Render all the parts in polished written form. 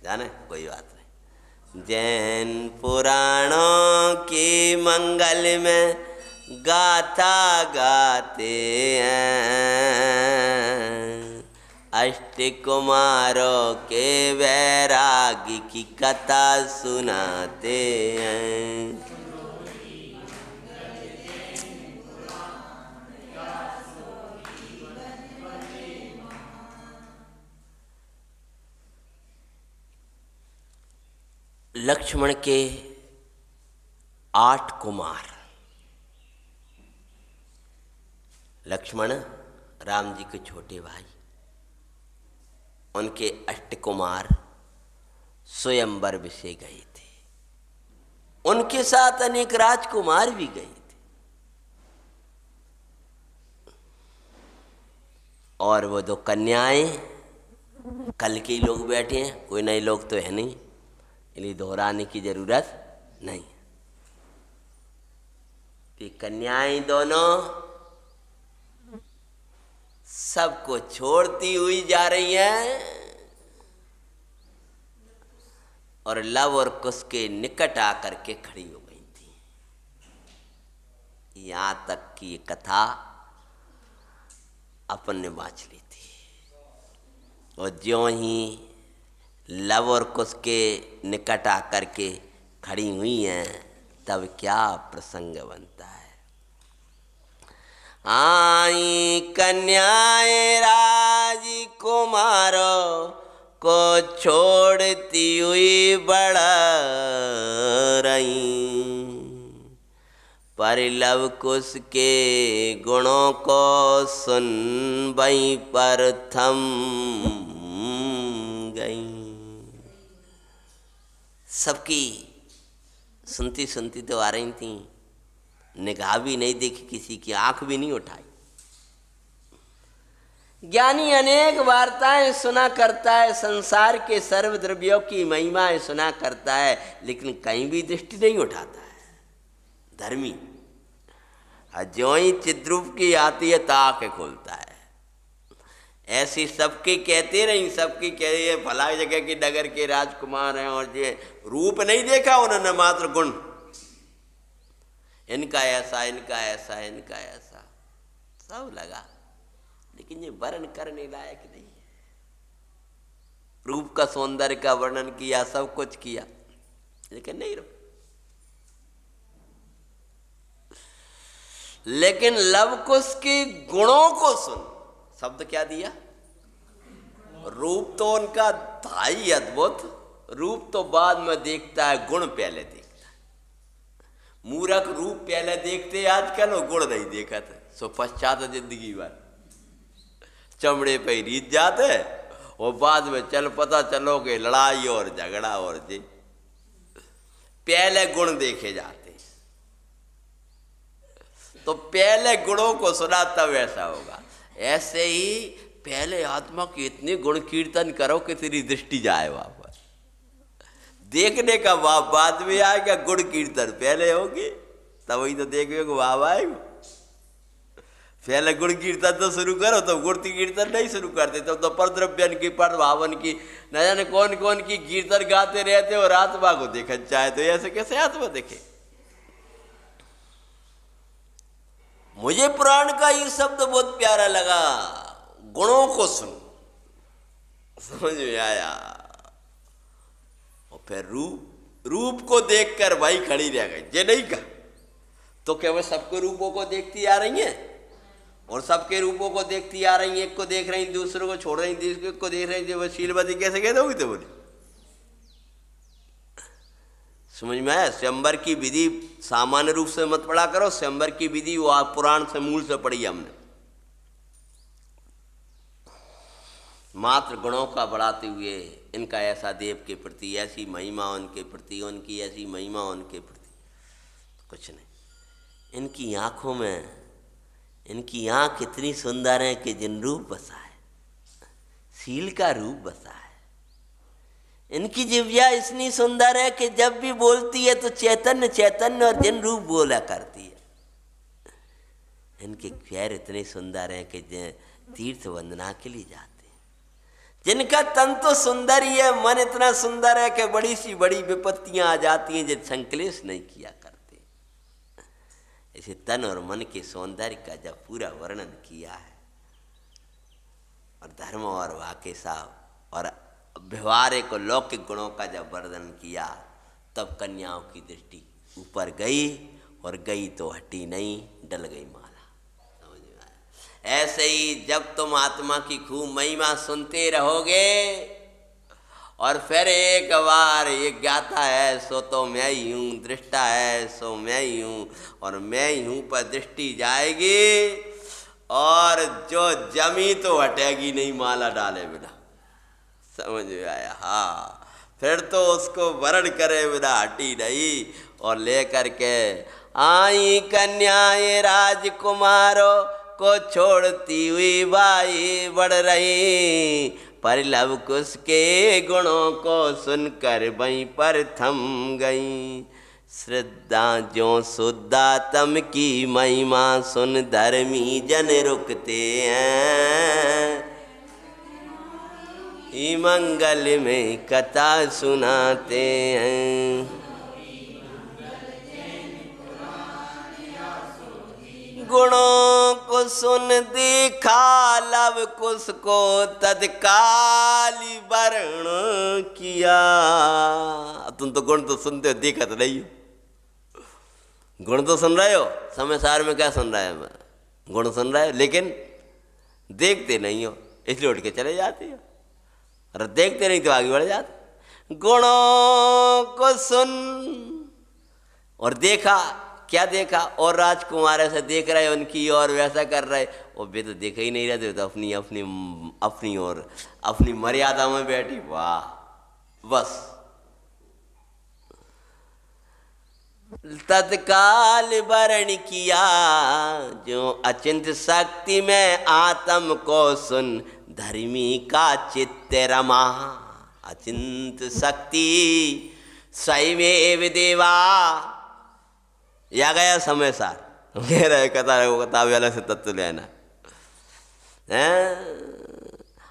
जाने कोई बात नहीं। जैन पुराणों की मंगल में गाथा गाते हैं, अष्ट कुमारों के वैरागी की कथा सुनाते हैं। लक्ष्मण के 8 कुमार। लक्ष्मण राम जी के छोटे भाई, उनके 8 कुमार स्वयंवर विषय गए थे। उनके साथ अनेक राजकुमार भी गए थे। और वो 2 कन्याएं, कल के लोग बैठे हैं, कोई नए लोग तो है नहीं, इसलिए दोहराने की जरूरत नहीं। ये कन्याएं दोनों सबको छोड़ती हुई जा रही हैं और लव और कुश के निकट आकर के खड़ी हो गई थी। यहां तक कि ये कथा अपन ने बाँच ली थी। और ज्यों ही लव और कुश के निकट आकर के खड़ी हुई हैं, तब क्या प्रसंग बनता है। आई कन्याएं राजकुमारों को छोड़ती हुई बढ़ रही, पर लव कुश के गुणों को सुन वहीं पर थम गई। सबकी सुनती सुनती तो आ रही थी, निगाह भी नहीं देखी, किसी की आंख भी नहीं उठाई। ज्ञानी अनेक वार्ताएं सुना करता है, संसार के सर्व द्रव्यों की महिमाएं सुना करता है, लेकिन कहीं भी दृष्टि नहीं उठाता है। धर्मी ज्यों ही चिद्रूप की आती है ताक खोलता है। ऐसी सबकी कहते रही, सबकी कह रही है फला जगह की नगर के राजकुमार हैं, और ये रूप नहीं देखा उन्होंने, मात्र गुण, इनका ऐसा, इनका ऐसा, इनका ऐसा सब लगा, लेकिन ये वर्ण करने लायक नहीं है। रूप का सौंदर्य का वर्णन किया, सब कुछ किया, लेकिन नहीं रुक। लेकिन लव कुश के गुणों को सुन, शब्द क्या दिया, रूप तो उनका था ही अद्भुत, रूप तो बाद में देखता है, गुण पहले देखता है। मूर्ख रूप पहले देखते आजकल, और गुण नहीं देखा था, सो पश्चात जिंदगी भर चमड़े पे रीत जाते, और बाद में चल पता चलो कि लड़ाई और झगड़ा और जे, पहले गुण देखे जाते। तो पहले गुणों को सुना तब ऐसा होगा। ऐसे ही पहले आत्मा के इतने गुण कीर्तन करो कि तेरी दृष्टि जाए वापस, देखने का बाद में आएगा, गुण कीर्तन पहले होगी, तब वही तो देखोगे वाह आएगा। पहले गुण कीर्तन तो शुरू करो, तो गुण कीर्तन नहीं शुरू करते, तब तो परद्रव्यन की, पर भावन की, न जाने कौन कौन की कीर्तन गाते रहते, और आत्मा को देखना चाहे तो ऐसे कैसे आत्मा देखे। मुझे पुराण का ये शब्द बहुत प्यारा लगा, गुणों को सुन, समझ में आया। और फिर रूप को देखकर भाई खड़ी रह गई, ये नहीं कहा तो क्या वह सबके रूपों को देखती आ रही हैं, और सबके रूपों को देखती आ रही हैं, एक को देख रही, दूसरे को छोड़ रही, दूसरे को देख रही, वो शीलवती कैसे कहते होगी। तो बोली समझ में आया। स्वयंवर की विधि सामान्य रूप से मत पढ़ा करो, स्वयंवर की विधि वो आप पुराण से मूल से पढ़ी हमने। मात्र गुणों का बढ़ाते हुए, इनका ऐसा देव के प्रति, ऐसी महिमा उनके प्रति, उनकी ऐसी महिमा उनके प्रति, कुछ नहीं। इनकी आंखों में, इनकी आंख इतनी सुंदर है कि जिन रूप बसा है, सील का रूप बसा है। इनकी जिह्वा इतनी सुंदर है कि जब भी बोलती है तो चैतन्य चैतन्य और जिन रूप बोला करती है। इनके पैर इतने सुंदर हैं कि तीर्थ वंदना के लिए जाते हैं, जिनका तन तो सुंदर ही है, मन इतना सुंदर है कि बड़ी सी बड़ी विपत्तियां आ जाती हैं जिन संकलेश नहीं किया करते। इसे तन और मन के सौंदर्य का जब पूरा वर्णन किया है और धर्म और वाक्य साहब और व्यवहारिक और लौकिक गुणों का जब वर्णन किया, तब कन्याओं की दृष्टि ऊपर गई और गई तो हटी नहीं, डल गई माला। समझ में आया? ऐसे ही जब तुम आत्मा की खूब महिमा सुनते रहोगे और फिर एक बार ये ज्ञाता है सो तो मैं ही हूँ, दृष्टा है सो मैं ही हूँ और मैं ही हूँ पर दृष्टि जाएगी और जो जमी तो हटेगी नहीं माला डाले बिना। समझ में आया? हाँ, फिर तो उसको वर्ण करे बिना हटी नहीं और लेकर के आई कन्याएं राजकुमारों को छोड़ती हुई बाई बढ़ रही, पर लव कुश के गुणों को सुनकर वहीं पर थम गई। श्रद्धा जो शुद्धात्म की महिमा सुन धर्मी जन रुकते हैं, ई मंगल में कथा सुनाते हैं। गुणों को सुन देखा लव कुश को तत्काल वर्ण किया। तुम तो गुण तो सुनते हो, देखा तो नहीं हो। गुण तो सुन रहे हो, समय सार में क्या सुन रहे हैं? गुण सुन रहे हो लेकिन देखते नहीं हो, इसलिए उठ के चले जाते हो और देखते नहीं तो आगे बढ़ जाते। गुणों को सुन और देखा, क्या देखा? और राजकुमार ऐसा देख रहे उनकी और वैसा कर रहे, और वे तो देख ही नहीं रहते, तो अपनी अपनी अपनी और अपनी मर्यादा में बैठी। वाह, बस तत्काल वर्ण किया जो अचिंत शक्ति में आत्म को सुन धर्मी का चित्त रमा। अचिंत शक्ति स्वयमेव देवा, या गया समय सार कह रहे कथा अलग से तत्व लेना।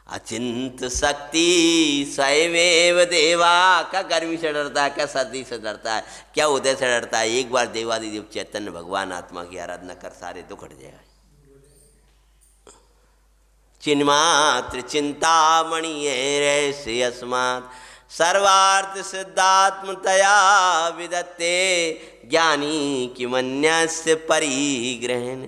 अचिंत शक्ति स्वयमेव देवा। क्या गर्मी से डरता है? क्या सर्दी से डरता है? क्या उदय से डरता है? एक बार देवादिदेव चैतन्य भगवान आत्मा की आराधना कर, सारे दुख हट जाएगा। चिन्मात्र चिंतामणि रे अस्मात् सर्वार्थ सिद्धात्मतया विदत्ते ज्ञानी किमन्यस्य परिग्रहण।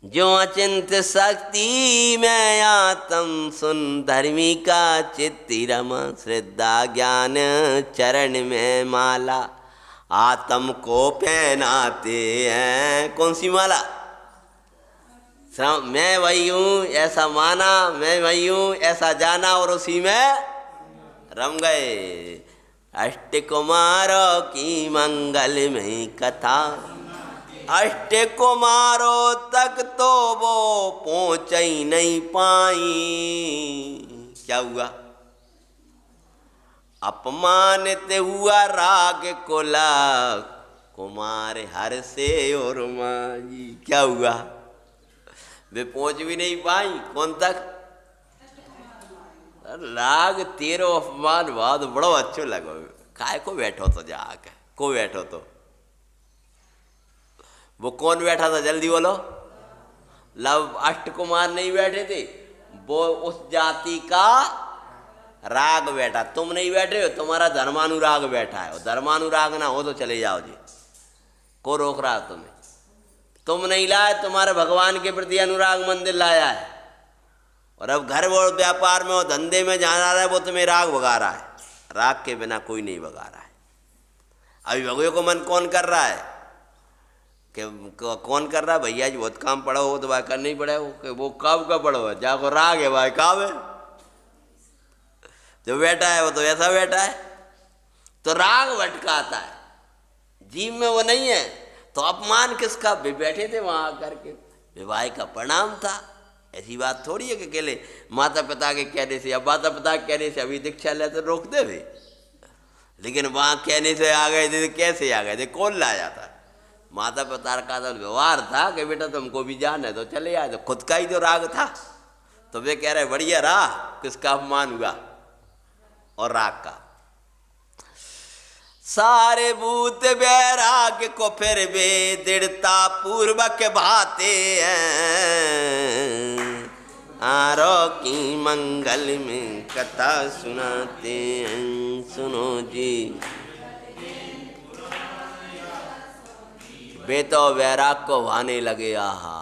जो अचिंत शक्ति में आत्म सुन धर्मी का चित्ति रमा। श्रद्धा ज्ञान चरण में माला आत्म को पहनाते हैं। कौन सी माला? मैं वही हूँ ऐसा माना, मैं वही हूँ ऐसा जाना और उसी में रम गए। अष्ट कुमारों की मंगल में कथा, अष्ट कुमारों तक तो वो पहुँच ही नहीं पाई। क्या हुआ? अपमानित हुआ राग कुला कुमार हर से और माई। क्या हुआ? वे पहुंच भी नहीं पाई। कौन तक? राग तेरो अपमान बाद बड़ो अच्छो लगो। काय को बैठो तो जाके को बैठो तो वो कौन बैठा था? जल्दी बोलो। लव अष्ट कुमार नहीं बैठे थे, वो उस जाति का राग बैठा। तुम नहीं बैठे हो, तुम्हारा धर्मानुराग बैठा है। और धर्मानुराग ना हो तो चले जाओ जी, को रोक रहा है तुम्हें? तुम नहीं लाए, तुम्हारे भगवान के प्रति अनुराग मंदिर लाया है। और अब घर और व्यापार में और धंधे में जहाँ जा रहा है वो तुम्हें राग भगा रहा है। राग के बिना कोई नहीं भगा रहा है। अभी भगवे को मन कौन कर रहा है? कि कौन कर रहा है? भैया जी बहुत काम पड़ा हो तो भाई करना ही पड़े हो। कि वो कब का पड़ो है? जाको राग है भाई, कब है? जो बैठा है वो तो ऐसा बैठा है। तो राग भटकाता है, जीव में वो नहीं है। तो अपमान किसका? वे बैठे थे वहाँ आकर के, विवाह का प्रणाम था। ऐसी बात थोड़ी है कि अकेले माता पिता के कहने से, अब माता पिता के कहने से अभी दीक्षा ले तो रोक दे वे, लेकिन वहाँ कहने से आ गए थे। कैसे आ गए थे? कौन लाया था? माता पिता का तो व्यवहार था कि बेटा तुमको भी जाना है तो चले आए। तो खुद का ही तो राग था, तो वे कह रहे बढ़िया रहा, किसका अपमान हुआ? और राग का। सारे भूत बैराग को फिर वे दृढ़ता पूर्वक भाते हैं, आरो की मंगल में कथा सुनाते हैं। सुनो जी, वे तो वैराग को भाने लगे, आहा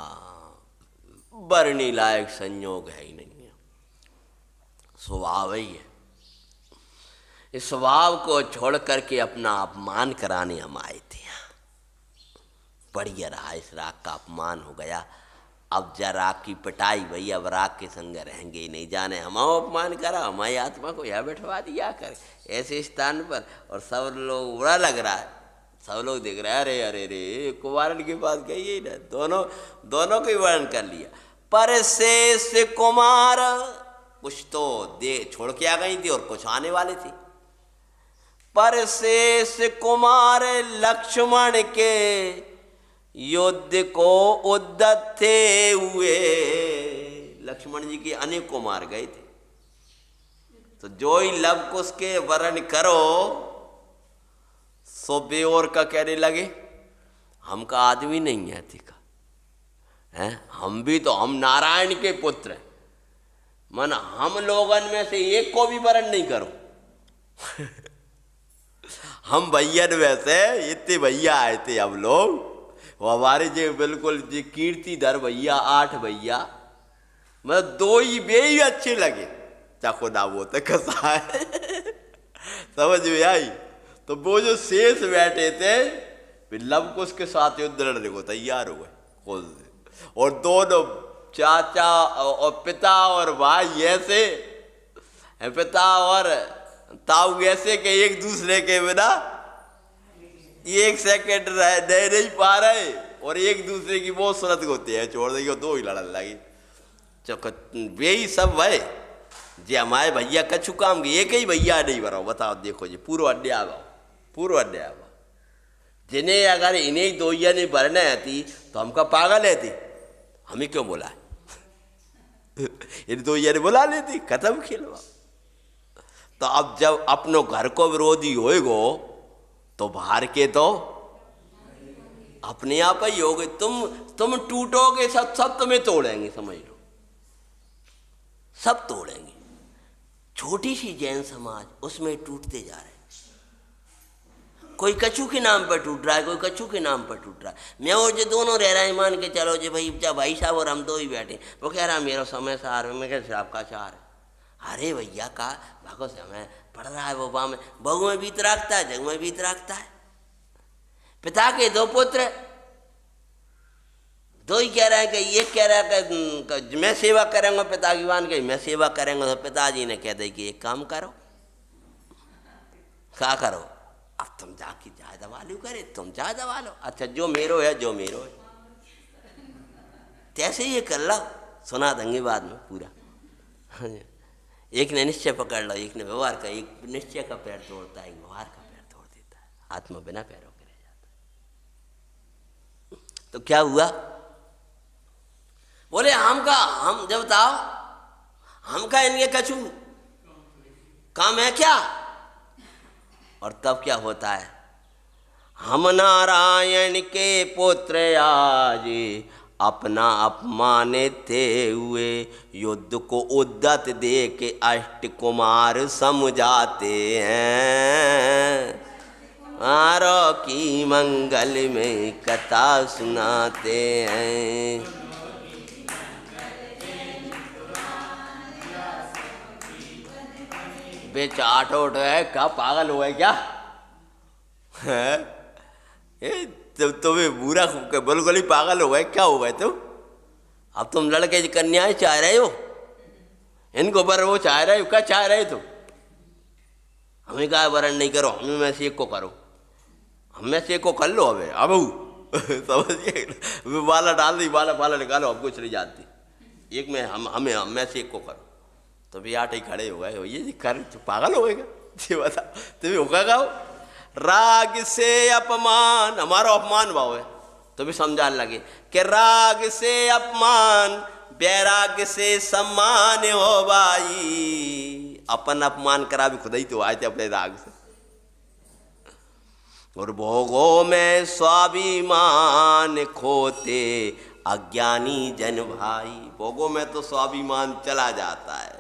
बरनी लायक संयोग है ही नहीं है, स्वभाव ही है। इस स्वभाव को छोड़ करके अपना अपमान कराने हम आए थे। बढ़िया रहा, इस राग का अपमान हो गया, अब जा राग की पिटाई भैया, अब राग के संग रहेंगे ही नहीं, जाने हम अपमान करा, हमारी आत्मा को यह बैठवा दिया कर ऐसे स्थान पर, और सब लोग बुरा लग रहा है, सब लोग देख रहे हैं, अरे अरे रे कुमारन के पास गई ही ना, दोनों को वर्णन कर लिया। पर शेष कुमार कुछ तो दे छोड़ के आ गई थी और कुछ आने वाले थे। पर शेष कुमार लक्ष्मण के युद्ध को उद्यत थे हुए, लक्ष्मण जी के अनेक को मार गए थे। तो जो ही लव कुश के वर्ण करो सो बेओर का कहने लगे, हम का आदमी नहीं है तीखा है, हम भी तो, हम नारायण के पुत्र हैं, मन हम लोगन में से एक को भी वर्ण नहीं करो। हम भैया वैसे इतने भैया आए थे हम लोग, वो हमारे जो बिल्कुल जो कीर्तिधर भैया 8 भैया, मतलब 2 ही वे ही अच्छे लगे, चाको ना वो तो कसा है। समझ में आई? तो वो जो शेष बैठे थे फिर लव कुश के साथ युद्ध लड़ने को तैयार हो गए, और दोनों चाचा और पिता और भाई ऐसे, पिता और ताऊ ऐसे के एक दूसरे के बिना 1 सेकंड नहीं पा रहे, और एक दूसरे की बहुत सूरत होती है, छोड़ देगी, 2 ही लड़न लगी। वे ही सब भाई जे हमारे भैया कछु काम के एक ही भैया नहीं बनाओ, बताओ देखो जी, पूर्व अन्याय जिन्हें अगर इन्हें 2 ने भरना थी तो हमका पागल है थी, हमें क्यों बोला? इन 2 ने बुला लेती, खत्म खेलवा। तो अब जब अपनों घर को विरोधी होएगो तो बाहर के तो अपने आप ही होगे। तुम टूटोगे, सब तुम्हें तोड़ेंगे, समझ लो, सब तोड़ेंगे। छोटी सी जैन समाज उसमें टूटते जा रहे हैं, कोई कछु के नाम पर टूट रहा है, कोई कछु के नाम पर टूट रहा है। मैं और जो दोनों रह रहे हैं, मान के चलो जी भाई साहब और हम 2 ही बैठे, वो कह रहा मेरा समय सार है, मैं कह आपका चार है। अरे भैया का भागो समय पढ़ रहा है, वो बा में बहू में बीत रखता है, जग में बीत रखता है। पिता के 2 पुत्र, 2 ही कह रहे हैं कि एक कह रहा है कि मैं सेवा करूँगा पिता की, मान के मैं सेवा करेंगे, तो पिताजी ने कह दी कि एक काम करो, क्या करो, अब तुम जाके जा दवा लो, करे तुम जा दवा लो, अच्छा जो मेरो है तैसे ये कर लो, सुना देंगे बाद में पूरा। एक ने निश्चय पकड़ लो, एक ने व्यवहार का, एक निश्चय का पैर तोड़ता है, एक व्यवहार का पैर तोड़ देता है, आत्मा बिना पैरों के रह जाता है। तो क्या हुआ? बोले हम जब बताओ हमका इनके कछु काम है क्या? और तब क्या होता है? हम नारायण के पुत्र आज अपना अपमानित थे हुए, युद्ध को उद्यत दे के 8 कुमार समझाते हैं, आरो की मंगल में कथा सुनाते हैं। बेचाट उठ है, क्या पागल हुआ है क्या? तुम्हें बुरा बिल्कुल ही पागल हो गए, क्या हो गए तुम? अब तुम लड़के कन्याएं चाह रहे हो, इनको पर वो चाह रहे हो, क्या चाह रहे तुम? हमें कहा वरण नहीं करो, हमें में से एक को करो, हम में से एक को कर लो। अब समझिए, बाला डाल दी, बाला निकालो, अब कुछ नहीं जानती, एक में हम में से एक को करो। तो भी 8 ही खड़े हो गए, ये जी कर पागल हो गएगा जी, बता तुम्हें होगा गाओ। राग से अपमान, हमारा अपमान भाव है, तो भी समझाने लगे कि राग से अपमान बैराग से सम्मान हो भाई, अपन अपमान करा भी खुद ही तो आए थे अपने राग से। और भोगों में स्वाभिमान खोते अज्ञानी जन भाई, भोगों में तो स्वाभिमान चला जाता है।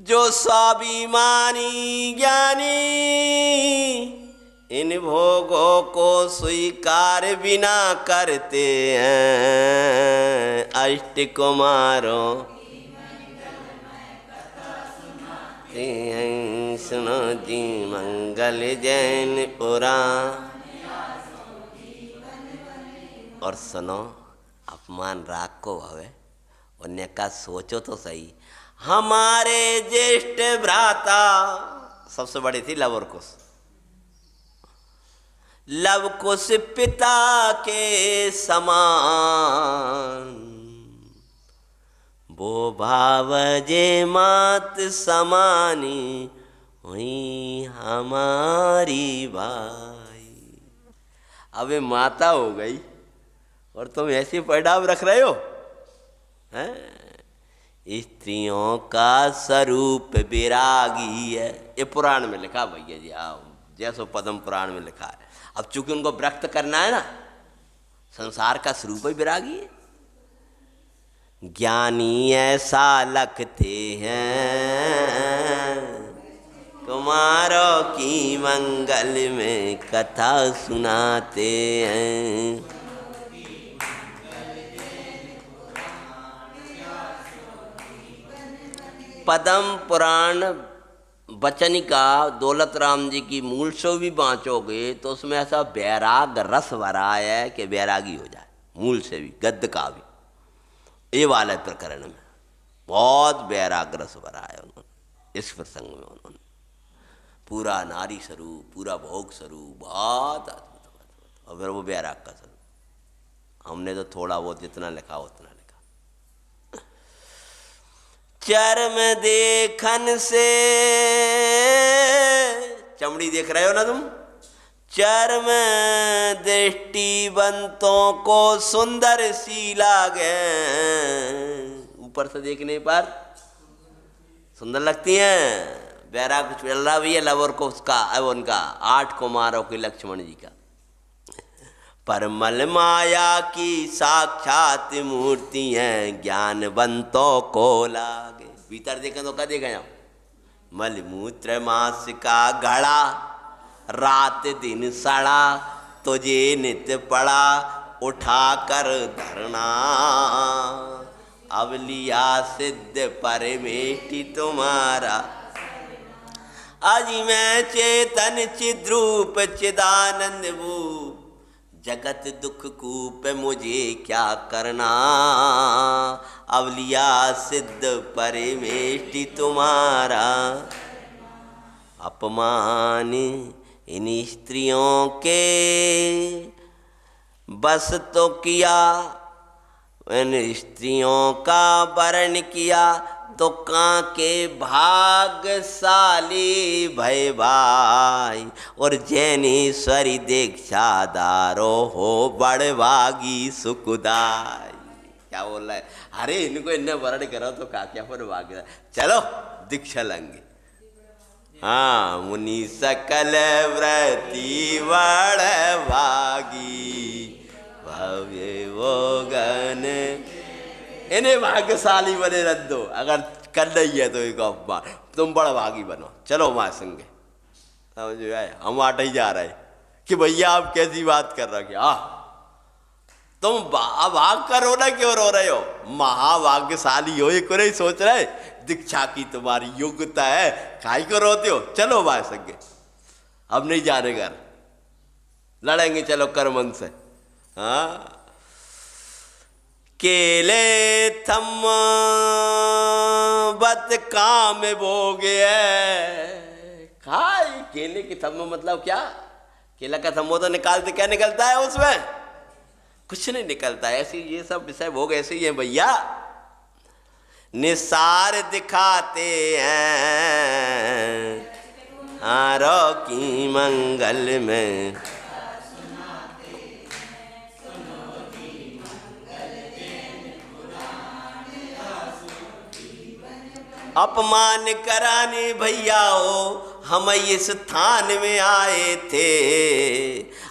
जो स्वाभिमानी ज्ञानी इन भोगों को स्वीकार बिना करते हैं, अष्ट कुमारों सुनो जी मंगल जैन पुराण। और सुनो, अपमान राग को हवे उन्हें का सोचो तो सही। हमारे ज्येष्ठ भ्राता, सबसे बड़ी थी लव और कुश, लव कुश पिता के समान, वो भाव जे मात समानी हुई हमारी भाई। अबे माता हो गई और तुम ऐसे परिणाम रख रहे हो हैं? स्त्रियों का स्वरूप विरागी है, ये पुराण में लिखा भैया जी, आओ जैसो पद्म पुराण में लिखा है। अब चूंकि उनको व्यक्त करना है ना, संसार का स्वरूप ही विरागी है। ज्ञानी ऐसा लगते हैं कुमारों की मंगल में कथा सुनाते हैं। पद्म पुराण बचनिका दौलत राम जी की मूल से भी बाँचोगे तो उसमें ऐसा बैराग रस भरा है कि बैरागी हो जाए, मूल से भी, गद्य का भी। ये वाले प्रकरण में बहुत बैराग रस भरा है उन्होंने, इस प्रसंग में उन्होंने पूरा नारी स्वरूप, पूरा भोग स्वरूप, बहुत अद्भुत। और फिर वो बैराग का स्वरूप हमने तो थोड़ा बहुत जितना लिखा उतना लिखा। चर्म देखन से, चमड़ी देख रहे हो ना तुम, चर्म दृष्टिवंतों को सुंदर सी लागे, ऊपर से देखने पर सुंदर लगती हैं। बैराग चल रहा भी है लवर को उसका, अब उनका 8 कुमारों के लक्ष्मण जी का। परमल माया की साक्षात मूर्ति हैं, ज्ञानवंतों को लागे। भीतर देखें तो क्या देखें? मलमूत्र मांस का घड़ा, रात दिन सड़ा, तुझे नित्य पड़ा उठा कर धरना। अब लिया सिद्ध परमेष्टि तुम्हारा, आज मैं चेतन चिद्रूप चिदानंद भूप, जगत दुख कूप मुझे क्या करना। अब लिया सिद्ध परमेष्टि तुम्हारा, अपमान इन स्त्रियों के बस तो किया, इन स्त्रियों का वर्ण किया तो कांके भाग्यशाली भय भाई। और जैनेश्वरी दीक्षादारो हो बड़भागी सुखदाई। क्या बोल रहा है? अरे इनको इन्हें वर्ण करो तो क्या पर भाग्य, चलो दीक्षा लेंगे। हाँ, मुनि सकल व्रती बड़भागी भव्य वो गण, इन्हें भाग्यशाली बने रख दो। अगर कर रही है तो एक अफवाह, तुम बड़ा भागी बनो, चलो हमारे संगे। समझ आए? हम आटे ही जा रहे कि भैया आप कैसी बात कर रहे हो? तुम भाग करो ना, क्यों रो रहे हो? महाभाग्यशाली हो, ये को नहीं सोच रहे? दीक्षा की तुम्हारी योग्यता है, काहे को रोते हो? चलो हमारे संगे, अब नहीं जाने घर, लड़ेंगे चलो कर्मन से। हाँ, केले थम बत काम भोगे खाए। केले के थम मतलब क्या? केला का थम्बो तो निकालते, क्या निकलता है उसमें? कुछ नहीं निकलता है। ऐसे ये सब विषय भोग ऐसे ही है भैया, निसार दिखाते हैं हारों की मंगल में। अपमान कराने भैया हो हम इस थान में आए थे,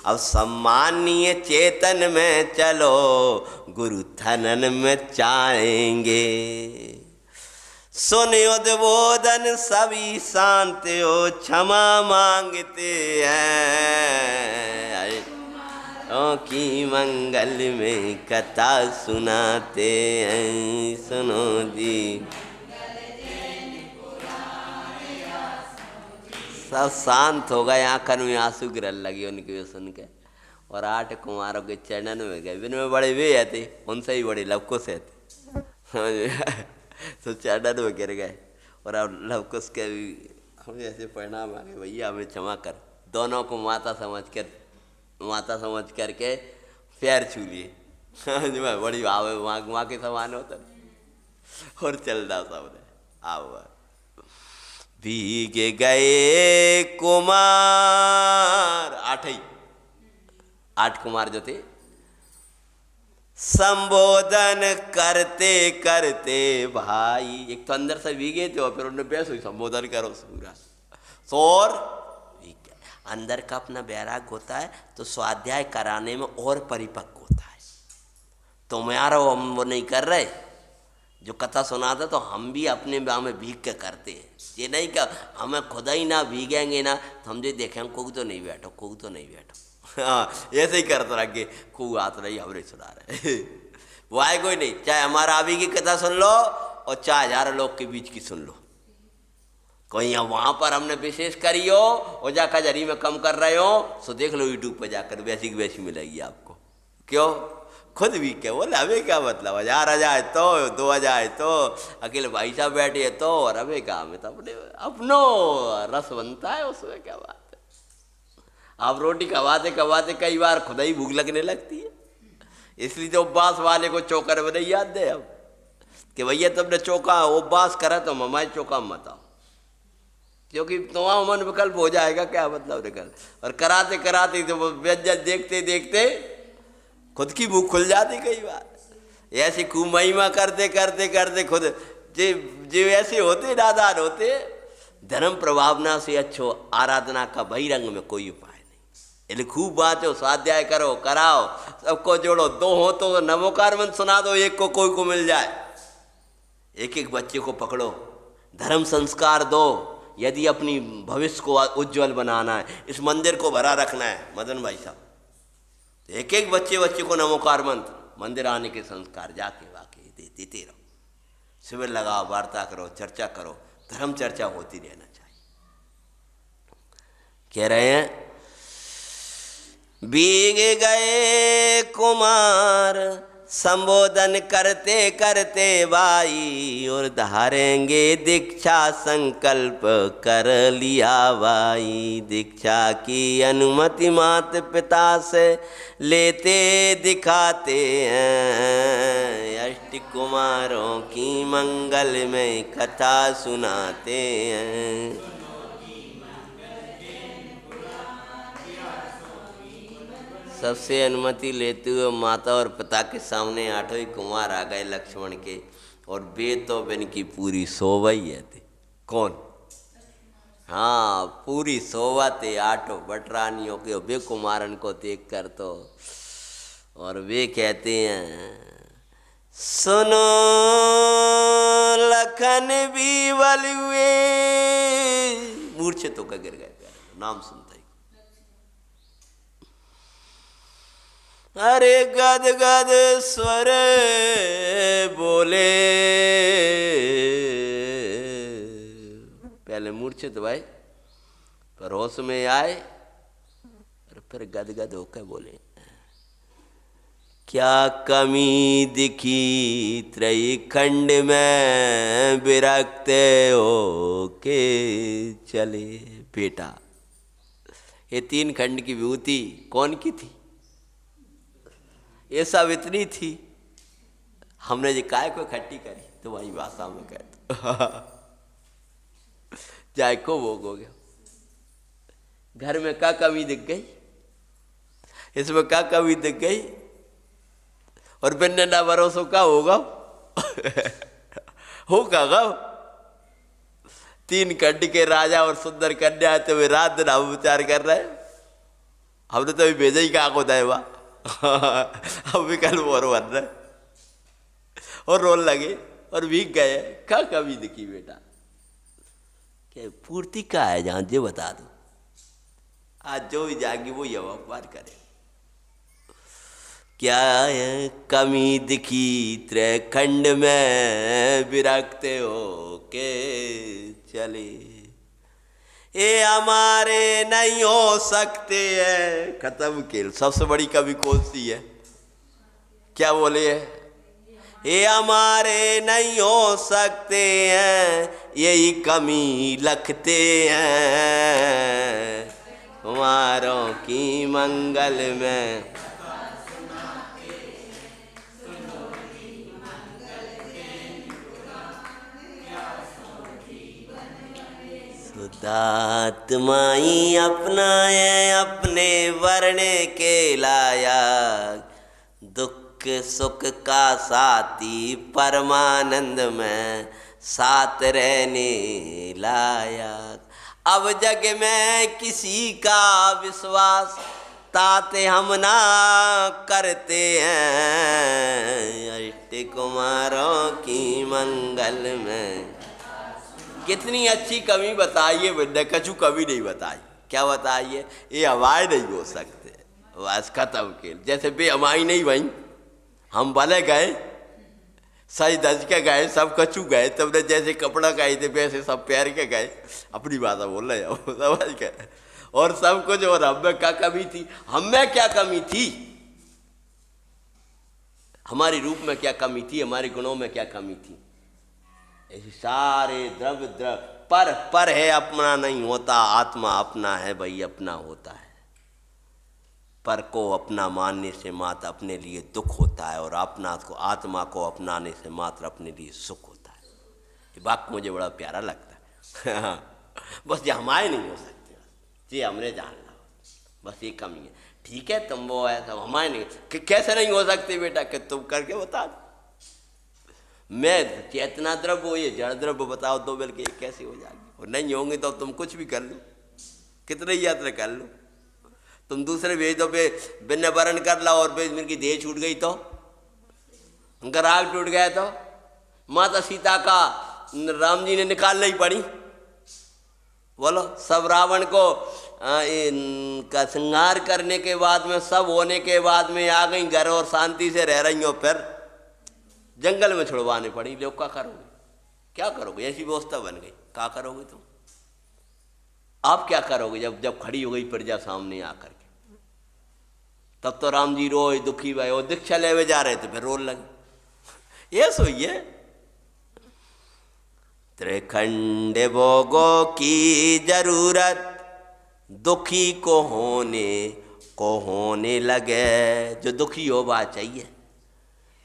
अब सम्मानीय चेतन में चलो गुरु थनन में चाहेंगे। सुन उद्बोधन सभी शांत हो क्षमा मांगते हैं, की मंगल में कथा सुनाते हैं। सुनो जी सब शांत हो गए, आंखन में आंसू गिरने लगे उनकी सुन के। और 8 कुमारों के चरणन में गए, इनमें बड़े वे थे, उनसे ही बड़े लवकुश थे तो चरणन में गिर गए। और अब लवकुश के भी हमें ऐसे परिणाम आ गए, भैया हमें क्षमा कर। दोनों को माता समझ करके पैर छू लिए बड़ी भाव माँ के समान होता और चल रहा सबने। आओ भीगे गए कुमार, 8 कुमार जो थे, संबोधन करते करते भाई। एक तो अंदर से भीगे थे और फिर उन्होंने बेस हुई संबोधन करो पूरा शोर। अंदर का अपना बैराग होता है तो स्वाध्याय कराने में और परिपक्व होता है। तुम यार हम वो नहीं कर रहे, जो कथा सुनाता तो हम भी अपने बाह में भीग के करते हैं। ये नहीं कि हमें खुदा ही ना भीगेंगे ना तो हम जो देखेंगे खूब तो नहीं बैठो हाँ ऐसे ही करते रह के खूब हाथ रही हमरे सुना रहे वो आए कोई नहीं। चाहे हमारा अभी की कथा सुन लो और चाहे 1000 लोग के बीच की सुन लो, कहीं वहाँ पर हमने विशेष करी हो और जा कजरी में कम कर रहे हो तो देख लो यूट्यूब पर जाकर, वैसी की वैसी मिलेगी आपको। क्यों खुद भी क्या बोले, हमें क्या मतलब 1000 आ जाए तो 2 आ जाए तो अकेले भाई साहब बैठे तो, और हमें क्या, हमें तो अपनो रस बनता है उसमें, क्या बात है। आप रोटी खवाते कई बार खुद ही भूख लगने लगती है। इसलिए तो उपवास वाले को चौकर में नहीं याद दे अब कि भैया तुमने चौका उपवास करा तो हमारे चौका मत आओ, क्योंकि तुम्हारा मन विकल्प हो जाएगा। क्या मतलब निकल, और कराते कराते तो व्यंजन देखते देखते खुद की भूख खुल जाती कई बार। ऐसे खूब महिमा करते करते करते खुद जो ऐसे होते नादान होते, धर्म प्रभावना से अच्छो आराधना का बहिरंग में कोई उपाय नहीं। इसलिए खूब बाँचो, स्वाध्याय करो, कराओ, सबको जोड़ो। 2 हो तो नमोकार मंत्र सुना दो, एक को कोई को मिल जाए, एक बच्चे को पकड़ो, धर्म संस्कार दो। यदि अपनी भविष्य को उज्जवल बनाना है, इस मंदिर को भरा रखना है मदन भाई साहब, एक बच्चे को नमोकार मंत्र, मंदिर आने के संस्कार जाके वाके देते रहो। शिविर लगाओ, वार्ता करो, चर्चा करो, धर्म चर्चा होती रहना चाहिए। कह रहे हैं भीग गए कुमार संबोधन करते करते भाई, और धारेंगे दीक्षा संकल्प कर लिया भाई। दीक्षा की अनुमति माता पिता से लेते दिखाते हैं, अष्ट कुमारों की मंगल में कथा सुनाते हैं। सबसे अनुमति लेते हुए माता और पिता के सामने 8वें कुमार आ गए लक्ष्मण के, और वे तो इनकी पूरी शोभा ही है थे। कौन? हाँ पूरी शोभा थे 8 बटरानियों के, वे कुमारन को देख कर तो। और वे कहते हैं सुनो लखन भी बलुए, मूर्छित होकर गिर गए नाम सुनते ही। अरे गद गद स्वर बोले, पहले मूर्छित भाई पर होश में आए और फिर गद गद होकर बोले, क्या कमी दिखी त्रयी खंड में विरक्त हो के चले। बेटा ये 3 खंड की विभूति कौन की थी? ये सब इतनी थी, हमने जी काय को इकट्ठी करी तुम्हारी भाषा में कहते जाय को भोग हो गया। घर में क्या कमी दिख गई, इसमें क्या कमी दिख गई, और बिन्ने ना भरोसो का होगा होगा गा। 3 खंड के राजा और सुंदर कन्या है, तो वे रात दिन हम विचार कर रहे हैं। हमने तो अभी भेजा ही कहा को देवा। अब भी कल और बन रहे और रोल लगे और भीग गए। क्या कमी दिखी बेटा? क्या पूर्ति का है जहां जो बता दो। आज जो भी जाएगी वो ये अखबार करे। क्या है कमी दिखी त्रैखंड में, विरक्ते हो के चले, ये हमारे नहीं हो सकते हैं। खत्म खेल। सबसे बड़ी कवि कौन सी है? क्या बोले है? ये हमारे नहीं हो सकते हैं, यही कमी लगते हैं, कुमारों की मंगल में। शुद्धात्माई अपनाए अपने वर्ण के लाया, दुख सुख का साथी परमानंद में साथ रहने लाया। अब जग में किसी का विश्वास ताते हम ना करते हैं, अष्ट कुमारों की मंगल में। कितनी अच्छी कवि बताइए, बिना कछु कवि नहीं बताई। क्या बताइए? ये हवाएं नहीं हो सकते, बस खत्म के। जैसे बेहमाई नहीं भाई, हम भले गए सही दज के गए, सब कछु गए, तुमने जैसे कपड़ा गए थे वैसे सब पहन के गए। अपनी भाषा बोल रहे हो, समझ गए। और सब कुछ। और हम में क्या कमी थी? हम में क्या कमी थी? हमारे रूप में क्या कमी थी? हमारे गुणों में क्या कमी थी? ऐसे सारे द्रव्य पर है, अपना नहीं होता। आत्मा अपना है भाई, अपना होता है। पर को अपना मानने से मात्र अपने लिए दुख होता है, और आत्मा को अपनाने से मात्र अपने लिए सुख होता है। ये वाक्य मुझे बड़ा प्यारा लगता है। बस ये हमारे नहीं हो सकते, ये हमने जान ला, बस ये कमी है। ठीक है, तुम वो है, सब हमारे नहीं। कैसे नहीं हो सकते बेटा? कि तुम करके बता दो। मैं चेतना द्रव्य हो, ये जड़ द्रव्य बताओ दो, बल्कि कैसे हो जाएगी? और नहीं होंगे तो तुम कुछ भी कर लो, कितने यात्रा कर लो। तुम दूसरे भेज दो, बिना वर्ण कर लो, और उनकी देह छूट गई तो, उनका राग टूट गया तो, माता सीता का राम जी ने निकालना ही पड़ी। बोलो, सब रावण को इनका श्रृंगार करने के बाद में, सब होने के बाद में आ गई घर और शांति से रह रही हो, फिर जंगल में छुड़वाने पड़ी। लोग क्या करोगे? क्या करोगे? ऐसी व्यवस्था बन गई, क्या करोगे तुम? आप क्या करोगे जब खड़ी हो गई प्रजा सामने आकर के? तब तो राम जी रोए, दुखी भाई, और दीक्षा ले जा रहे थे, फिर रोल लगे। ये सोइए, त्रिखंड भोगों की जरूरत दुखी को होने लगे। जो दुखी हो वह चाहिए,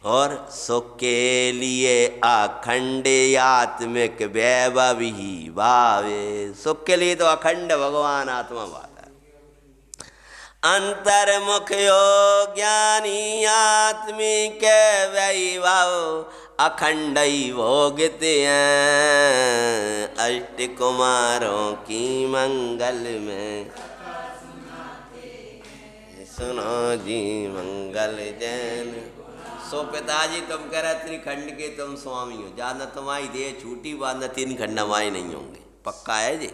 और सुख के लिए अखंड आत्मिक वैभव ही भावे। सुख के लिए तो अखंड भगवान आत्मा वाला। अंतर्मुख योग ज्ञानी आत्मिक वैभव अखंड ही भोगते हैं, अष्ट कुमारों की मंगल में। सुनो जी मंगल जैन। सो पिताजी तुम कह रहे त्रिखंड के तुम स्वामी हो, ज्यादा तुम्हारी देह छूटी बाद 3 खंड हमारे नहीं होंगे, पक्का है जी।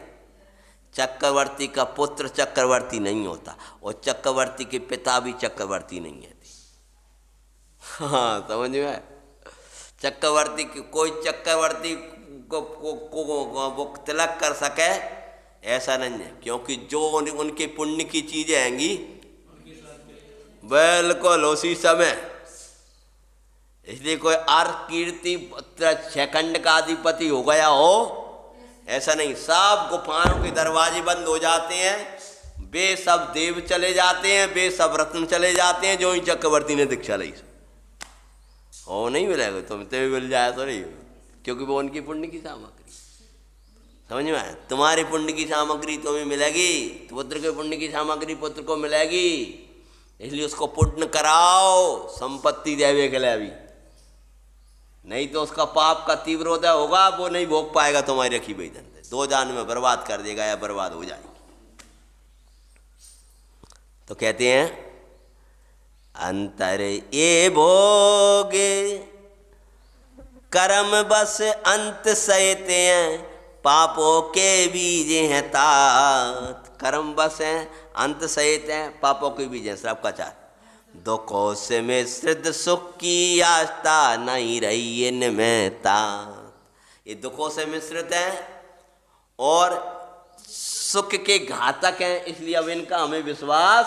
चक्रवर्ती का पुत्र चक्रवर्ती नहीं होता, और चक्रवर्ती के पिता भी चक्रवर्ती नहीं है। हाँ, समझ में? चक्रवर्ती की कोई चक्रवर्ती को तिलक कर सके ऐसा नहीं है, क्योंकि जो उनके पुण्य की चीजें आएंगी बिल्कुल उसी समय। इसलिए कोई अर्थ कीर्ति 6 खंड का अधिपति हो गया हो ऐसा नहीं। सब गुफाओं के दरवाजे बंद हो जाते हैं, वे सब देव चले जाते हैं, वे सब रत्न चले जाते हैं, जो ही चक्रवर्ती ने दीक्षा ली। वो नहीं मिलेगा, तुम्हें मिल जाए तो नहीं, क्योंकि वो उनकी पुण्य की सामग्री। समझ में आया? तुम्हारी पुण्य की सामग्री तुम्हें मिलेगी, पुत्र के पुण्य की सामग्री पुत्र को मिलेगी। इसलिए उसको पुण्य कराओ, संपत्ति देवे के लिए भी नहीं तो उसका पाप का तीव्रोदय होगा, वो नहीं भोग पाएगा तुम्हारी रखी हुई धन। 2 जान में बर्बाद कर देगा या बर्बाद हो जाएगी। तो कहते हैं अंतर ये भोग कर्म बस अंत सहते हैं, पापों के बीज हैं तात। कर्म बस हैं, अंत सहित हैं, पापों के बीज हैं। श्राप का 4। दुखों से मिश्रित सुख की आस्था नहीं रही इनमें तात। ये दुखों से मिश्रित हैं और सुख के घातक हैं, इसलिए अब इनका हमें विश्वास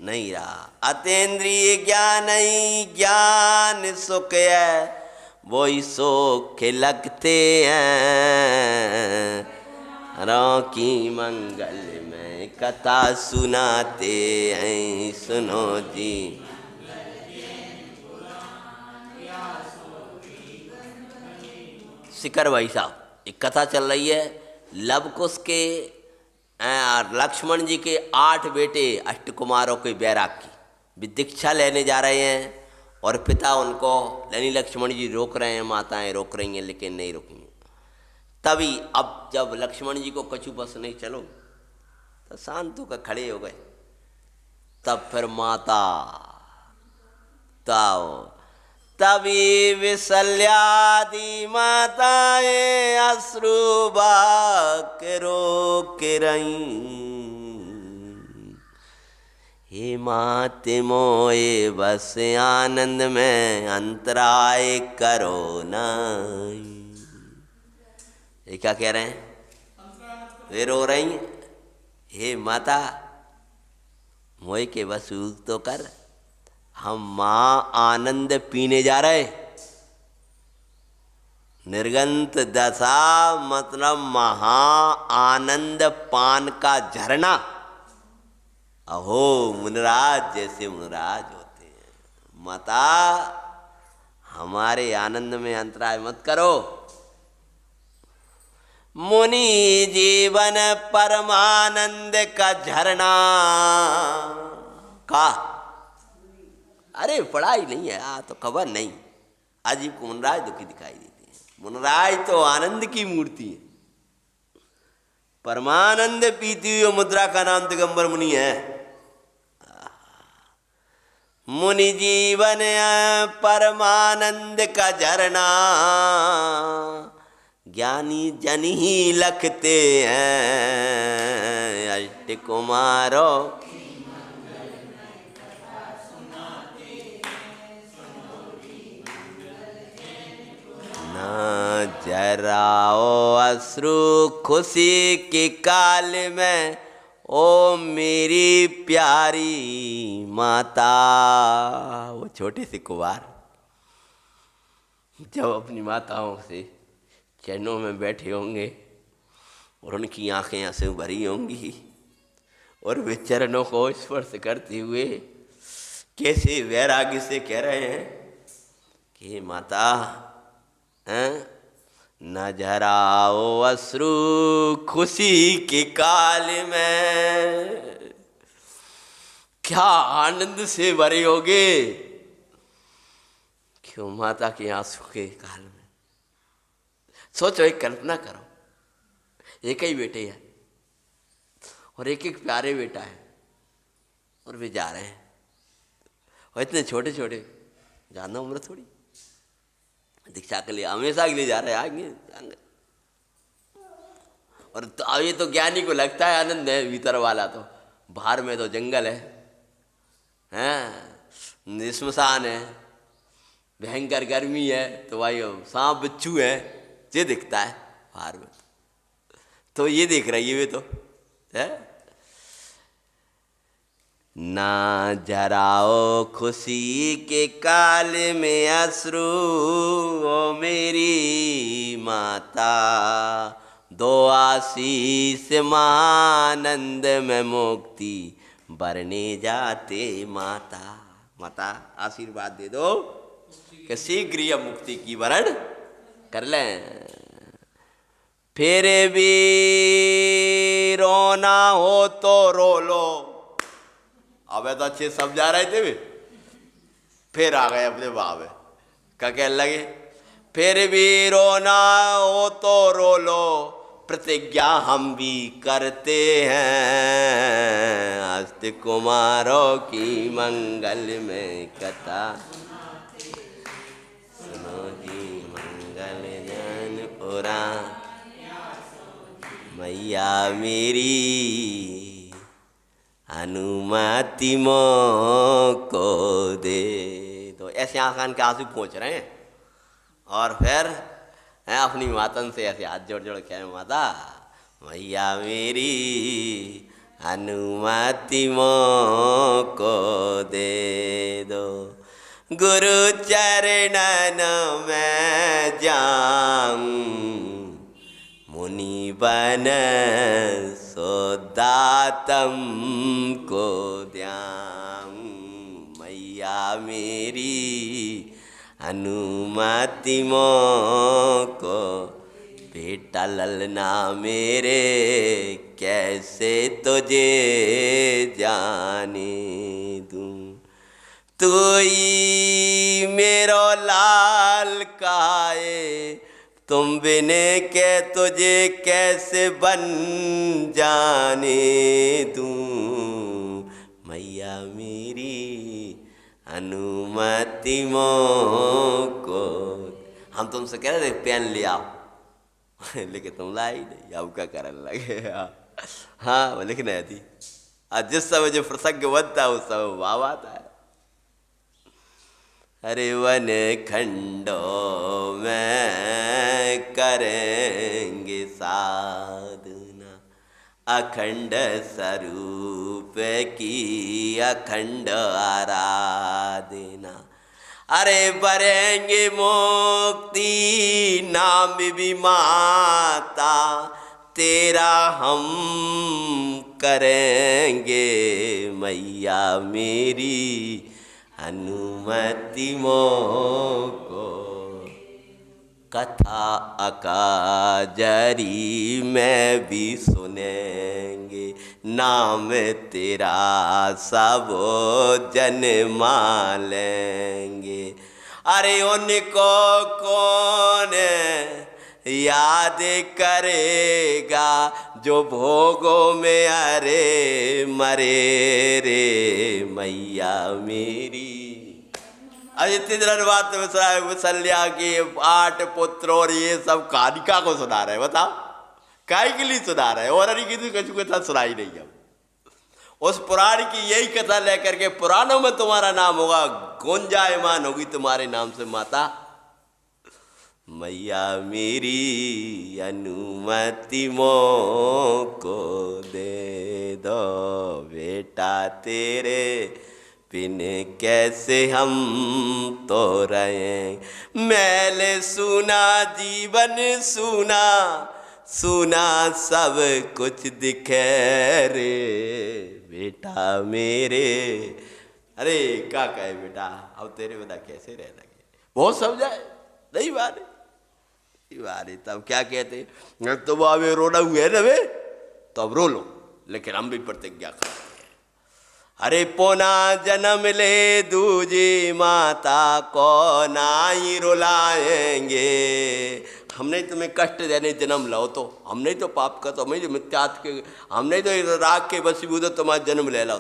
नहीं रहा। अतीन्द्रिय ज्ञान ही ज्ञान सुख है, वही सुख लगते हैं। रो की मंगल में कथा सुनाते हैं, सुनो जी। शिखर भाई साहब, एक कथा चल रही है लव कुश के लक्ष्मण जी के 8 बेटे अष्टकुमारों के बैराग की भी दीक्षा लेने जा रहे हैं, और पिता उनको यानी लक्ष्मण जी रोक रहे हैं, माताएं रोक रही हैं लेकिन नहीं रुकेंगे। तभी अब जब लक्ष्मण जी को कछु बस नहीं, चलो तो शांत होकर खड़े हो गए। तब फिर माता तभी विशल्यादि माताएं अश्रुबा के रोक रही। हे माते मोए बस आनंद में अंतराय करो नहीं। ये क्या कह रहे हैं? वे रो रही हैं, हे माता मोए के वसूल तो कर, हम माँ आनंद पीने जा रहे। निर्गंत दशा मतलब महा आनंद पान का झरना। अहो मुनराज जैसे मुनराज होते हैं, माता हमारे आनंद में अंतराय मत करो। मुनि जीवन परमानंद का झरना का, अरे पढ़ाई नहीं है तो खबर नहीं। अजीब को मुनराज दुखी दिखाई देते हैं। मुनराज तो आनंद की मूर्ति है, परमानंद पीती हुई मुद्रा का नाम दिगंबर मुनि है। मुनि जीवन परमानंद का झरना, ज्ञानी जन ही लखते हैं अष्ट कुमारों। न जराओ अश्रु खुशी के काल में, ओ मेरी प्यारी माता। वो छोटे से कुंवार जब अपनी माताओं से चरणों में बैठे होंगे और उनकी आंखें आंसू भरी होंगी, और वे चरणों को स्पर्श करते हुए कैसे वैराग्य से कह रहे हैं कि माता न जराओ अश्रु खुशी के काल में। क्या आनंद से भरे होगे क्यों माता के आंसू के काल में। सोचो, एक कल्पना करो, एक ही बेटे हैं और एक एक प्यारे बेटा है, और वे जा रहे हैं, और इतने छोटे छोटे, जानना उम्र थोड़ी, दीक्षा के लिए हमेशा के लिए जा रहे हैं, आगे। और तो ये तो ज्ञानी को लगता है आनंद है भीतर वाला, तो बाहर में तो जंगल है, निश्मशान है, भयंकर गर्मी है, तो भाई सांप बिच्छू है, ये दिखता है बाहर में। तो ये देख रही है वे तो है। ना जराओ खुशी के काल में अश्रु, ओ मेरी माता। दो आशीष महानंद में मुक्ति बरने जाते माता। माता आशीर्वाद दे दो कि शीघ्र ही मुक्ति की वरण कर लें। फिर भी रोना हो तो रो लो। अब तो अच्छे सब जा रहे थे भी, फिर आ गए अपने बाबे का कहने लगे फिर भी रोना हो तो रो लो, प्रतिज्ञा हम भी करते हैं। अस्त कुमारों की मंगल में कथा, सुनो जी मंगल जन पुरा, मैया मेरी अनुमति मोको दे। तो ऐसे आसान के आंसू पहुँच रहे हैं। और फिर अपनी मातन से ऐसे हाथ जोड़ जोड़ कह, माता मैया मेरी अनुमति मोको दे दो, गुरु चरणन में जाऊं, मुनि बन सोदातम को द्याऊं। मैया मेरी अनुमति मोको, बेटा ललना मेरे कैसे तुझे जाने दूं। तू ही मेरो लाल काए, तुम बिने के तुझे कैसे बन जाने दूं। मैया मेरी अनुमति मोको। हम तुमसे कह रहे थे पेन ले आओ, लेकिन तुम लाई नहीं, अब क्या करने लगे। हाँ वो लिखना है थी। आज जिस समय जो प्रसंग बनता है उस समय भाव आता है। अरे वन खंडों में करेंगे साधना, अखंड स्वरूप की अखंड आराधना। अरे बरेंगे मुक्ति नाम भी माता, तेरा हम करेंगे मैया मेरी अनुमति मोको। कथा अकाजरी में भी सुनेंगे, नाम तेरा सब जन मान लेंगे। अरे उनको कौन याद करेगा, जो भोगों में अरे मरे रे मैया मेरी। अरे इतनी दिन बात विसल्या के 8 पुत्र और ये सब कहानिका को सुना रहे, बताओ काय के लिए सुना रहे। और अरे किसी कथा सुनाई नहीं। अब उस पुराण की यही कथा लेकर के पुराणों में तुम्हारा नाम होगा, गुंजायमान होगी तुम्हारे नाम से माता। मैया मेरी अनुमति मोको दे दो, बेटा तेरे बिन कैसे हम तो रहे। मैल सुना जीवन सुना, सुना सब कुछ दिखे रे बेटा मेरे। अरे क्या कहे बेटा, अब तेरे बिना कैसे रह लगे। बहुत समझाए नहीं बारे बारे, तब क्या कहते, तुम अभी रोना हुए ना वे तो अब रो लो, लेकिन हम भी प्रतिज्ञा करते हैं। अरे पोना जन्म ले दूजी माता को नाई रुलाएंगे। हम नहीं तुम्हें कष्ट देने जन्म लो, तो हम नहीं तो पाप का, तो हमें मिथ्यात के, हम नहीं तो राग के वशीभूत तुम्हारा जन्म ले लो।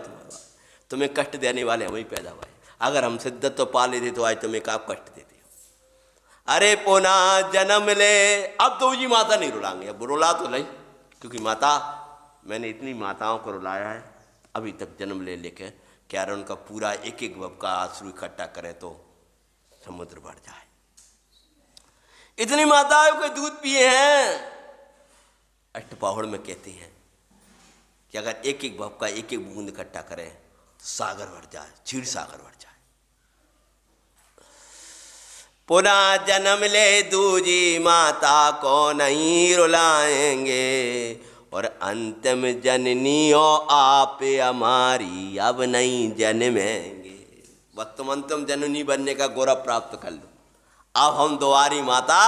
तुम्हें कष्ट देने वाले हम ही पैदा हुए। अगर हम सिद्धत तो पा लेते तो आज तुम्हें क्या कष्ट देते। अरे पोना जन्म ले, अब तो जी माता नहीं रुलाएंगे। अब रुला तो नहीं, क्योंकि माता मैंने इतनी माताओं को रुलाया है अभी तक जन्म ले लेके, क्या उनका पूरा एक एक बब का आंसू इकट्ठा करें तो समुद्र भर जाए। इतनी माताओं के दूध पिए हैं। अष्टपौढ़ में कहते हैं कि अगर एक एक बब का एक एक बूंद इकट्ठा करें तो सागर भर जाए, क्षीर सागर भर जाए। पुनः जन्म ले दूजी माता को नहीं रुलाएंगे, और अंतिम जननी हो आप हमारी अब नहीं जन्मेंगे। बस तुम अंतिम जननी बनने का गौरव प्राप्त कर लो। अब हम दोबारी माता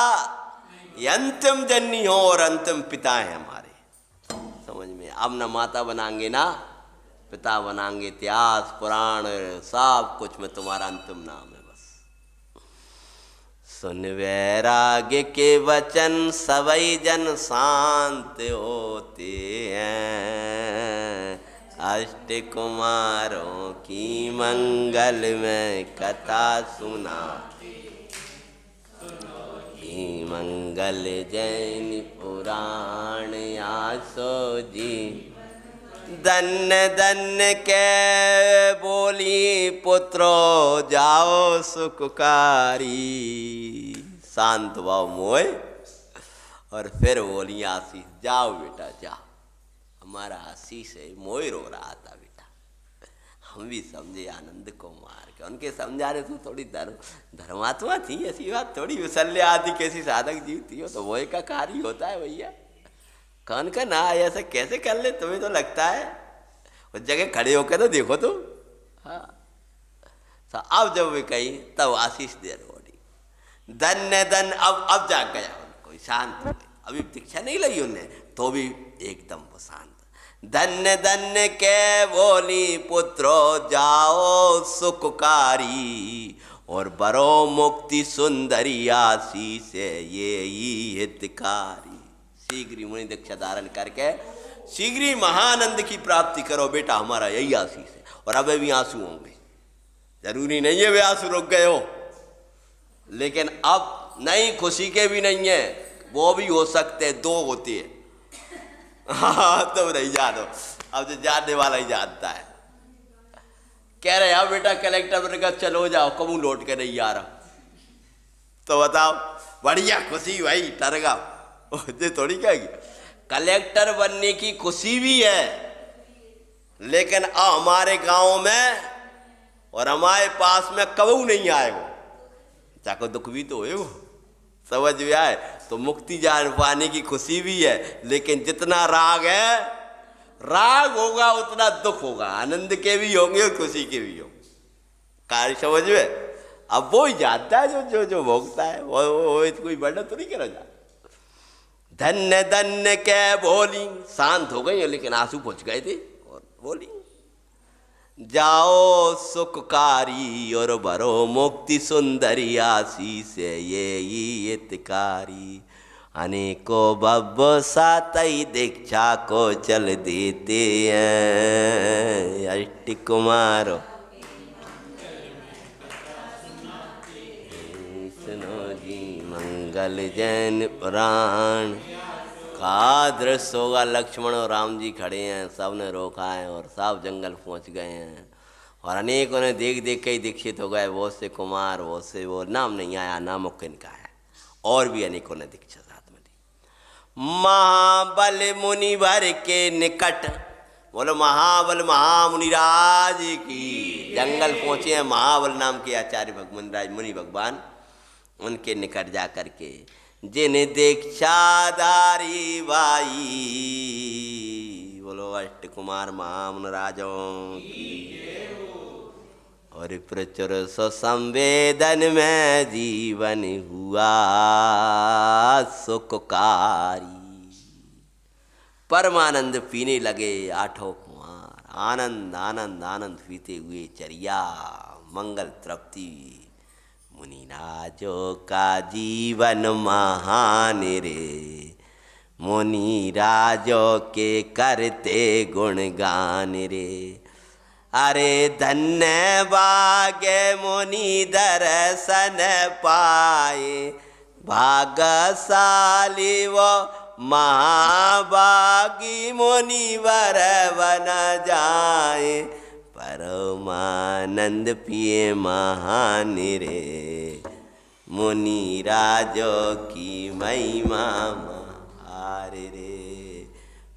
ये अंतिम जननी हो और अंतिम पिता है हमारे, समझ में। अब न माता बनाएंगे ना पिता बनाएंगे, इतिहास पुराण सब कुछ में तुम्हारा अंतिम नाम है। बस सुन वैराग्य के वचन सवै जन शांत होते हैं। अष्ट कुमारों की मंगल में कथा सुना, मंगल जैन पुराण आसो जी। धन्य धन्य के बोली पुत्रो जाओ सुखकारी। शांत भाव मोय और फिर बोली आशीष, जाओ बेटा जाओ। हमारा आशीष है, मोय रो रहा था बेटा, हम भी समझे आनंद को मार के। उनके समझा रहे तो थोड़ी धर्मात्मा थी, ऐसी बात थोड़ी विशल्य आदि कैसी साधक जीव थी, तो वो का कार्य होता है भैया। कौन का ना ऐसा कैसे कर ले, तुम्हें तो लगता है उस जगह खड़े होकर तो देखो तो। हाँ तो अब जब वे कही तब आशीष दे रोड़ी, धन्य धन। अब जाग गया उनको, शांत हो गए। अभी दीक्षा नहीं लगी उन्हें तो भी एकदम वो शांत। धन्य धन्य के बोली पुत्रो जाओ सुखकारी, और बरो मुक्ति सुंदरी आशीष ये ही हितकारी। शीघ्र ही मुनि दीक्षा धारण करके शीघ्र ही महानंद की प्राप्ति करो बेटा, हमारा यही आशीष है। और अब भी आंसू होंगे, जरूरी नहीं है वे आंसू रुक गए हो, लेकिन अब नहीं, खुशी के भी नहीं है, वो भी हो सकते, दो होती है। हाँ तो नहीं जानो, अब जो जानने वाला ही जानता है। कह रहे अब बेटा कलेक्टर ने कहा चलो जाओ, कबू लौट के नहीं आ रहा। तो बताओ, बढ़िया खुशी भाई, टरगा ये थोड़ी कहेगी। कलेक्टर बनने की खुशी भी है, लेकिन हमारे गांव में और हमारे पास में कबू नहीं आए वो, चाको दुख भी तो है वो, समझ में आए। तो मुक्ति जान पाने की खुशी भी है, लेकिन जितना राग है, राग होगा उतना दुख होगा, आनंद के भी होंगे और खुशी के भी होंगे। कार्य समझ में। अब वो ही जानता है जो जो जो भोगता है, वो कोई बड़ा तो नहीं करा जा। धन्य धन्य के बोली, शांत हो गई लेकिन आंसू पहुंच गए थे, और बोली जाओ सुखकारी, और भरो मुक्ति सुंदरी आशीष ये ही हितकारी। अनेकों बब्बो सातई दीक्षा को चल देते हैं। अष्ट कुमारो सुनो जी मंगल जैन पुराण। का दृश्य होगा, लक्ष्मण और राम जी खड़े हैं, सब ने रोका है और सब जंगल पहुंच गए हैं। और अनेकों ने देख देख के ही दीक्षित हो गए, बहुत से कुमार, बहुत से वो नाम नहीं आया, नाम इनका है, और भी अनेकों ने दीक्षा साथ में दी। महाबल मुनि भर के निकट, बोलो महाबल महामुनिराज की। जंगल पहुंचे हैं महाबल नाम के आचार्य मुनि भगवान, उनके निकट जा कर के जिन दीक्षाधारी बाई, बोलो अष्ट कुमार महामुनिराजों की। और प्रचुर संवेदन में जीवन हुआ सुखकारी। परमानंद पीने लगे आठों कुमार, आनंद आनंद आनंद पीते हुए चरिया मंगल तृप्ति। मुनिराजों का जीवन महान रे, मुनिराजों के करते गुणगान रे। अरे धन्य भाग्य मुनि दर्शन पाए, भाग्यशाली वो महाभागी मुनिवर बन जाए। परमानंद पिए महान रे, मुनिराजों की महिमा महार रे।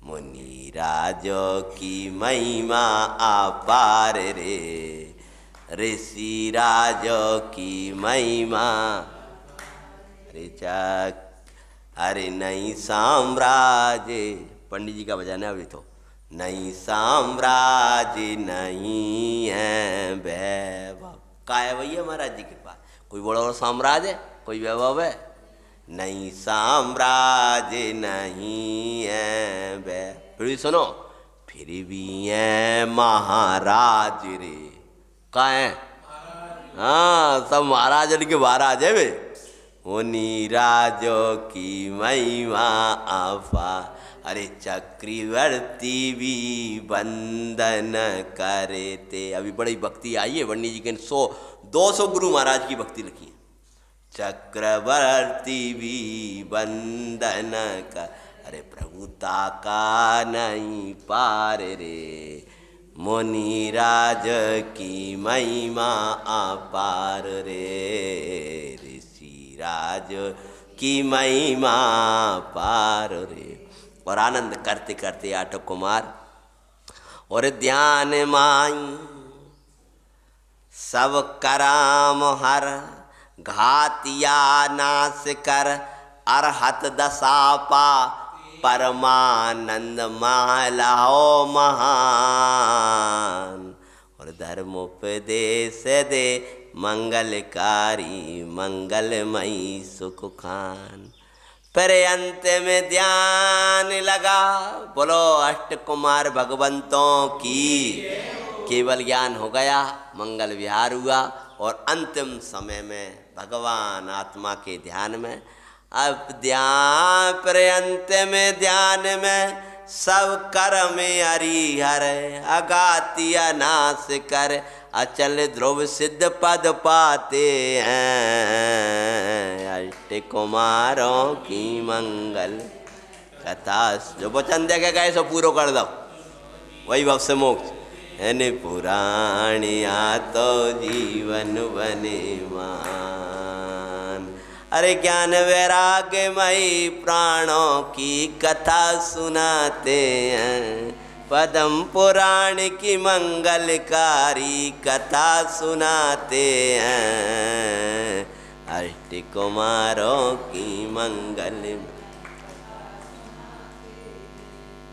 मुनिराजों की महिमा अपार रे, ऋषि राजों की महिमा। अरे नहीं साम्राज्य, पंडित जी का भजन है अभी तो। नहीं साम्राज्य नहीं है वैभव, का है भैया महाराज जी के पास? कोई बड़ा और साम्राज्य है, कोई वैभव है? नहीं साम्राज्य नहीं है वैभव। फिर भी सुनो, फिर भी है महाराज रे। का है? हाँ सब महाराज के महाराज है वे। मुनि राजों की महिमा आपा। अरे चक्रवर्ती भी वंदन करे ते। अभी बड़ी भक्ति आई है, वन्नी जी के 100-200 गुरु महाराज की भक्ति लिखी है। चक्रवर्ती भी वंदन कर, अरे प्रभुता का नहीं पार रे, मुनि राज की महिमा अपार रे, ऋषि राज की महिमा पार रे। और आनंद करते करते आठो कुमार और ध्यान माई सब कराम हर, घातिया नाश कर अरहत दशा पा, परमानंद मालाओ महान। और धर्मोपदेश दे मंगलकारी, मंगलमयी सुख खान। फिर अंत में ध्यान लगा, बोलो अष्ट कुमार भगवंतों की। केवल ज्ञान हो गया, मंगल विहार हुआ और अंतिम समय में भगवान आत्मा के ध्यान में। अब ध्यान पर्यंत में ध्यान में सब कर्म हरिहर, अगातिया नाश कर अचल ध्रुव सिद्ध पद पाते हैं। अष्ट कुमारों की मंगल कथा, जो वचन दे के गए सो पूरो कर दो, वही भव से मोक्ष है। ने पुराणिया तो जीवन बने मान। अरे ज्ञान वैराग्यमयी प्राणों की कथा सुनाते हैं, पद्म पुराण की मंगलकारी कथा सुनाते हैं। अष्ट कुमारों की मंगल।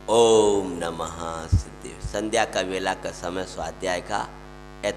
ओम नमः सिद्धि। संध्या का वेला का समय स्वाध्याय का